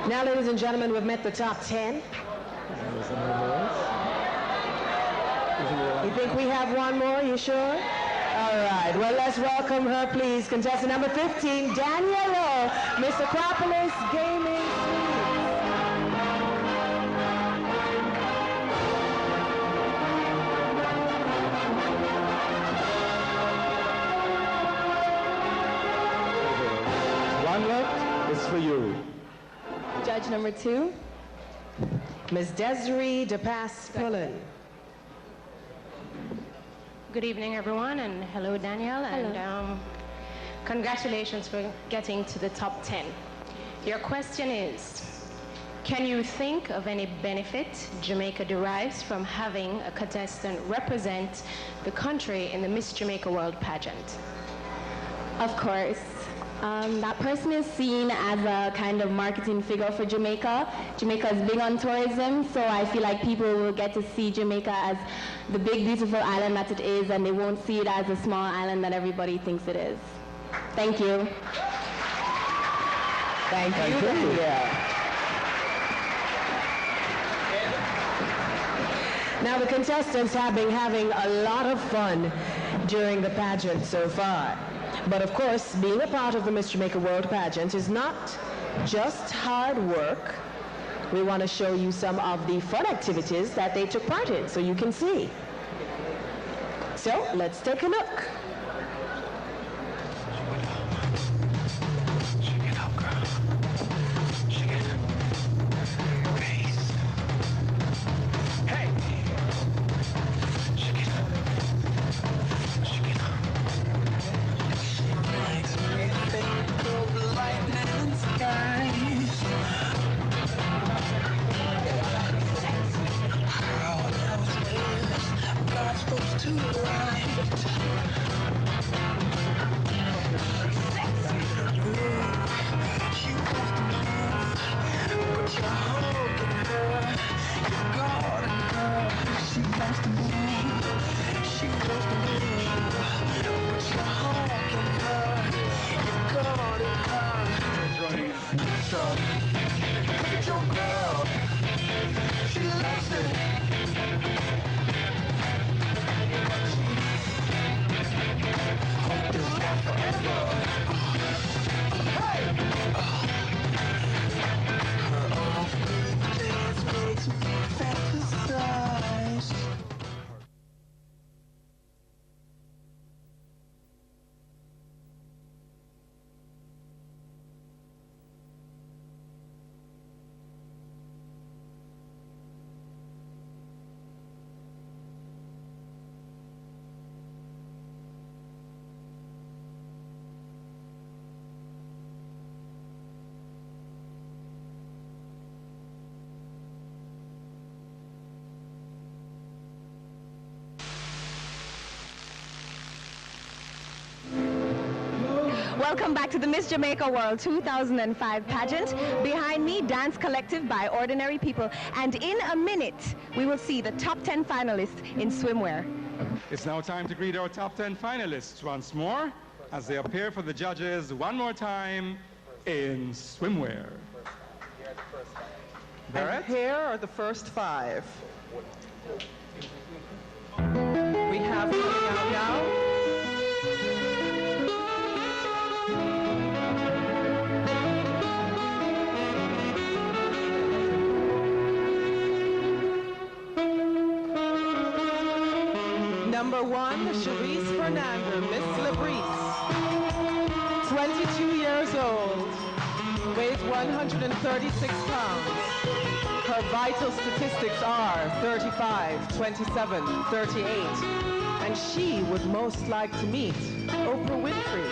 Now, ladies and gentlemen, we've met the top 10. You think we have one more? You sure? All right. Well, let's welcome her, please. Contestant number 15, Daniela, Miss Acropolis Gaming One left is for you. Judge number 2. Ms. Desiree DePass-Pullen. Good evening, everyone, and hello, Danielle, and congratulations for getting to the top 10. Your question is, can you think of any benefit Jamaica derives from having a contestant represent the country in the Miss Jamaica World Pageant? Of course. That person is seen as a kind of marketing figure for Jamaica. Jamaica is big on tourism, so I feel like people will get to see Jamaica as the big, beautiful island that it is, and they won't see it as a small island that everybody thinks it is. Thank you. Thank you. Now, the contestants have been having a lot of fun during the pageant so far. But of course, being a part of the Miss Jamaica World Pageant is not just hard work. We want to show you some of the fun activities that they took part in so you can see. So, let's take a look. To the right. Welcome back to the Miss Jamaica World 2005 pageant. Behind me, Dance Collective by Ordinary People. And in a minute, we will see the top 10 finalists in swimwear. It's now time to greet our top 10 finalists once more as they appear for the judges one more time in swimwear. And here are the first 5. We have coming out now. Number 1, Cherise Fernandez, Miss Labrice. 22 years old, weighs 136 pounds. Her vital statistics are 35, 27, 38. And she would most like to meet Oprah Winfrey.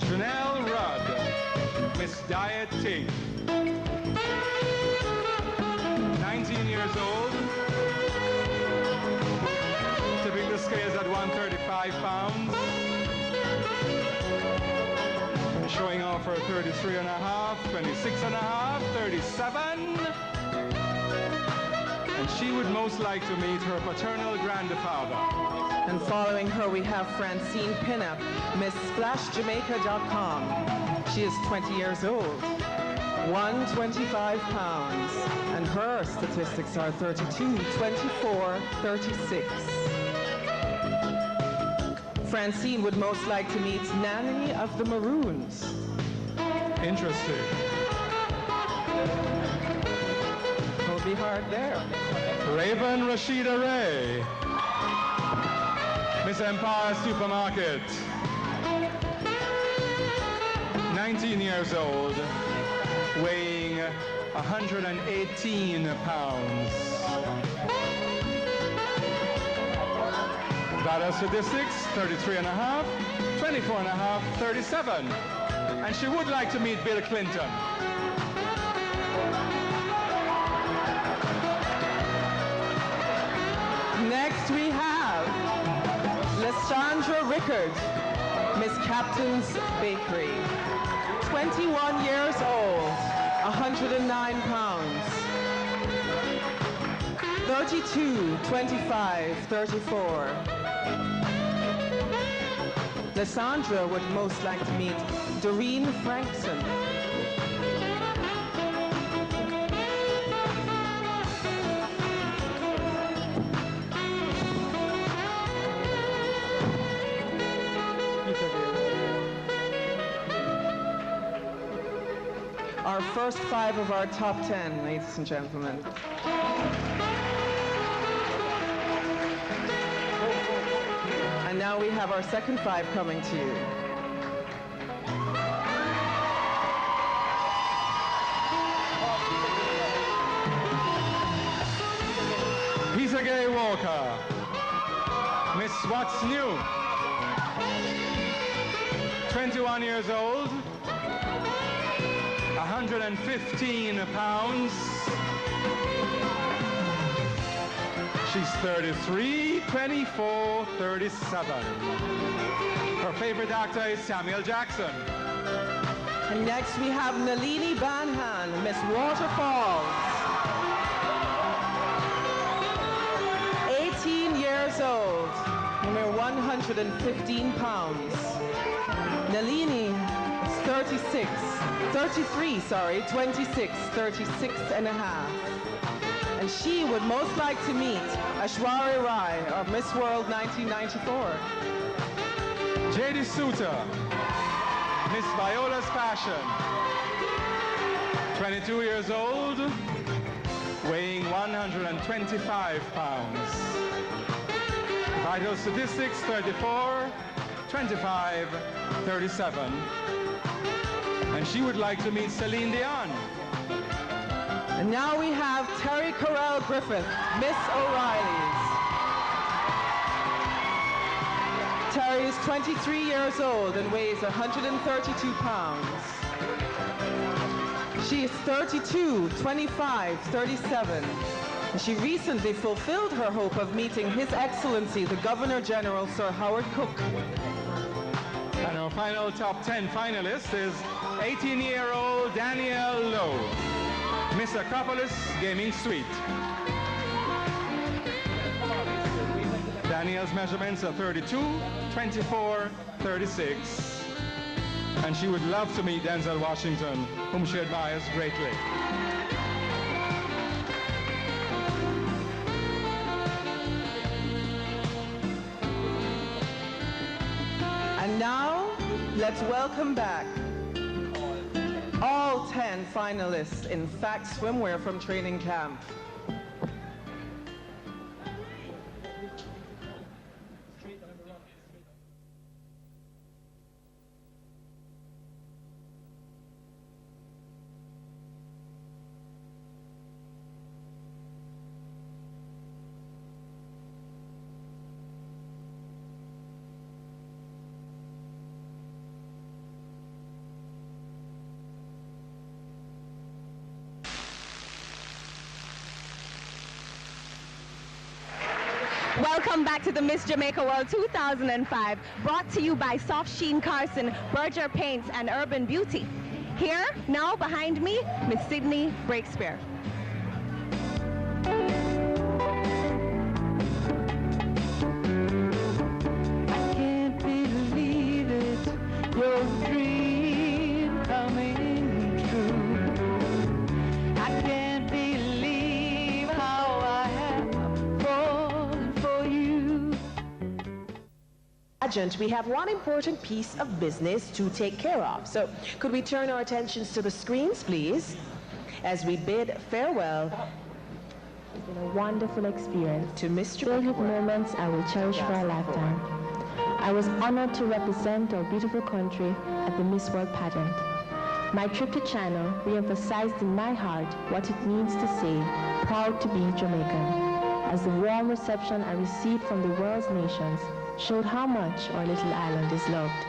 Janelle Rudd, Miss Dieting. 19 years old, tipping the scales at 135 pounds, showing off her 33 and a half, 26 and a half, 37, and she would most like to meet her paternal grandfather. And following her, we have Francine Pinup, Miss SplashJamaica.com. She is 20 years old, 125 pounds, and her statistics are 32, 24, 36. Francine would most like to meet Nanny of the Maroons. Interesting. It'll be hard there. Raven Rashida Ray, Miss Empire Supermarket. 19 years old, weighing 118 pounds. Vital statistics, 33 and a half, 24 and a half, 37. And she would like to meet Bill Clinton. Next we have Lysandra Rickard, Miss Captain's Bakery. 21 years old, 109 pounds. 32, 25, 34. Lysandra would most like to meet Doreen Frankson. Our first 5 of our top 10, ladies and gentlemen. And now we have our second 5 coming to you. Peter Gay Walker, Miss What's New. 21 years old, 115 pounds. She's 33, 24, 37. Her favorite actor is Samuel Jackson. And next we have Nalini Banhan, Miss Waterfalls. 18 years old, number 115 pounds. Nalini is 33, 26, 36 and a half. And she would most like to meet Aishwarya Rai of Miss World 1994. J.D. Suter, Miss Viola's Passion. 22 years old, weighing 125 pounds. Vital statistics, 34, 25, 37. And she would like to meet Celine Dion. And now we have Terry Correll Griffith, Miss O'Reilly's. Terry is 23 years old and weighs 132 pounds. She is 32, 25, 37. She recently fulfilled her hope of meeting His Excellency, the Governor General, Sir Howard Cook. And our final top 10 finalist is 18-year-old Danielle Lowe, Miss Acropolis Gaming Suite. Danielle's measurements are 32, 24, 36. And she would love to meet Denzel Washington, whom she admires greatly. And now, let's welcome back all 10 finalists in fact swimwear from training camp. Welcome back to the Miss Jamaica World 2005, brought to you by Soft Sheen Carson, Berger Paints, and Urban Beauty. Here, now behind me, Miss Sydney Breakspear. I can't believe it, your dream coming true. I can't believe how I have fallen for you. Pageant, we have one important piece of business to take care of. So could we turn our attentions to the screens, please, as we bid farewell. It's been a wonderful experience, to Mr. filled with moments I will cherish for a lifetime. I was honored to represent our beautiful country at the Miss World pageant. My trip to China re-emphasized in my heart what it means to say, proud to be Jamaican, as the warm reception I received from the world's nations showed how much our little island is loved.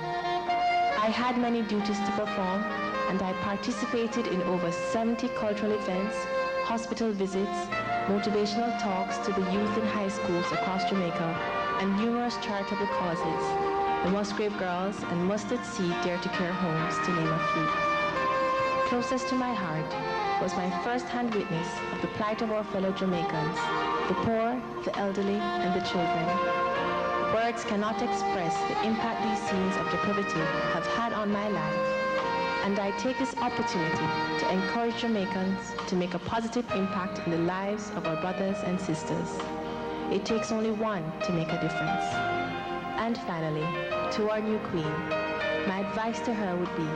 I had many duties to perform, and I participated in over 70 cultural events, hospital visits, motivational talks to the youth in high schools across Jamaica, and numerous charitable causes, the Musgrave Girls and Mustard Seed Dare to Care homes, to name a few. Closest to my heart was my first-hand witness of the plight of our fellow Jamaicans, the poor, the elderly, and the children. Words cannot express the impact these scenes of depravity have had on my life, and I take this opportunity to encourage Jamaicans to make a positive impact in the lives of our brothers and sisters. It takes only one to make a difference. And finally, to our new queen, my advice to her would be,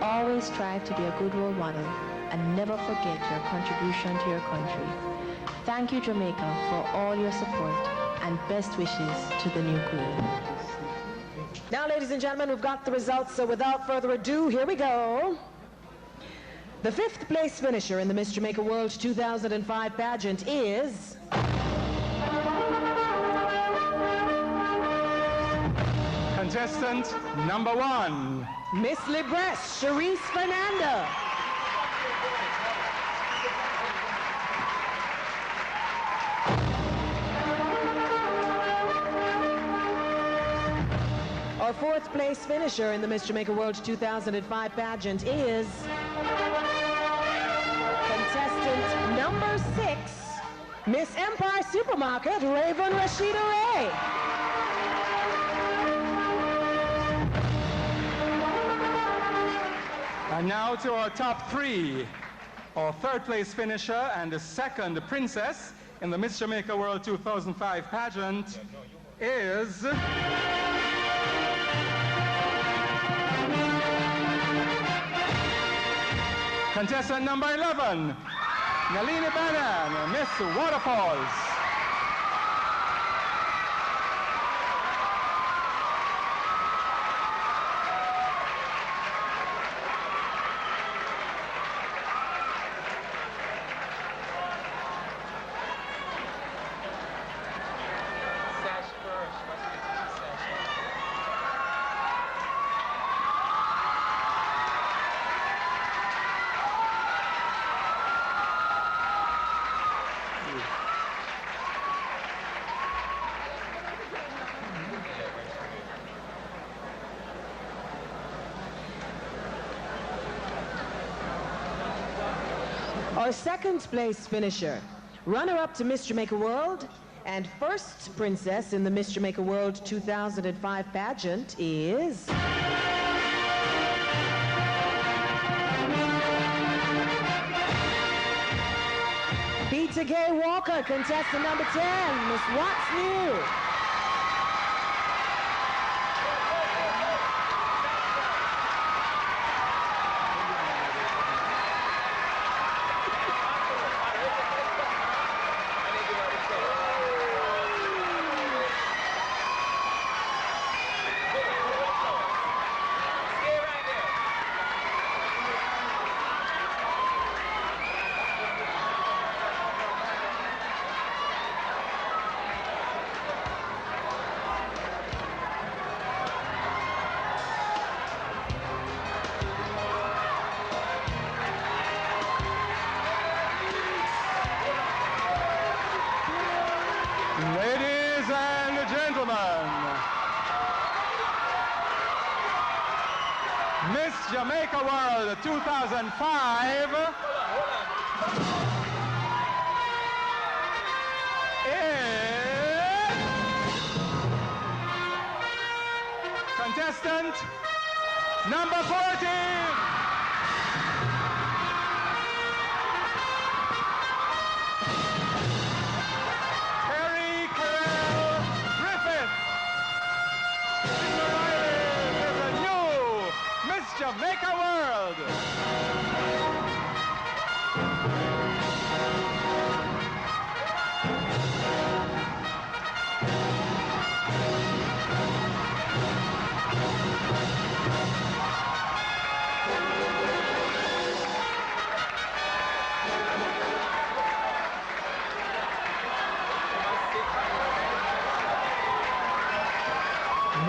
always strive to be a good role model and never forget your contribution to your country. Thank you, Jamaica, for all your support, and best wishes to the new queen. Now, ladies and gentlemen, we've got the results, so without further ado, here we go. The 5th place finisher in the Miss Jamaica World 2005 pageant is... Contestant number 1. Miss Libresse, Cherise Fernanda. Our 4th place finisher in the Miss Jamaica World 2005 pageant is contestant number 6, Miss Empire Supermarket, Raven Rashida Ray. And now to our top 3. Our 3rd place finisher and the 2nd princess in the Miss Jamaica World 2005 pageant is... Contestant number 11, Nalini Bannon, Miss Waterfalls. Our second place finisher, runner-up to Miss Jamaica World, and first princess in the Miss Jamaica World 2005 pageant is... Peter K. Walker, contestant number 10, Miss What's New? Ladies and gentlemen, Miss Jamaica World 2005 is contestant number 14. Jamaica World!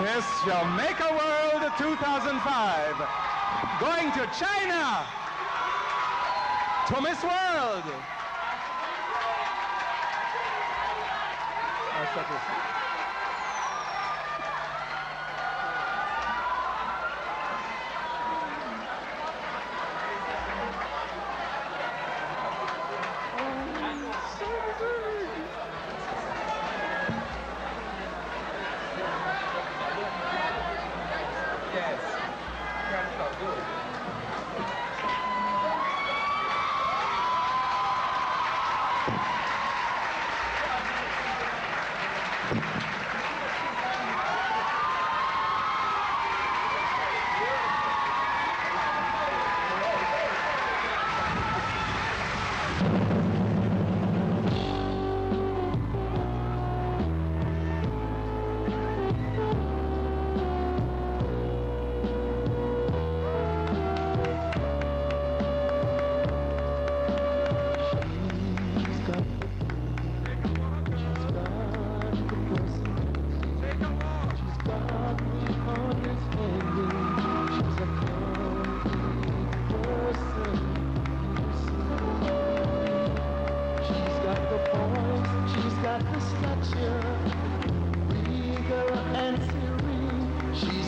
Miss Jamaica World 2005. Going to China, to Miss World.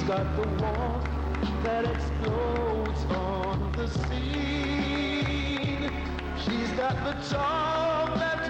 got the warmth that explodes on the scene. She's got the charm that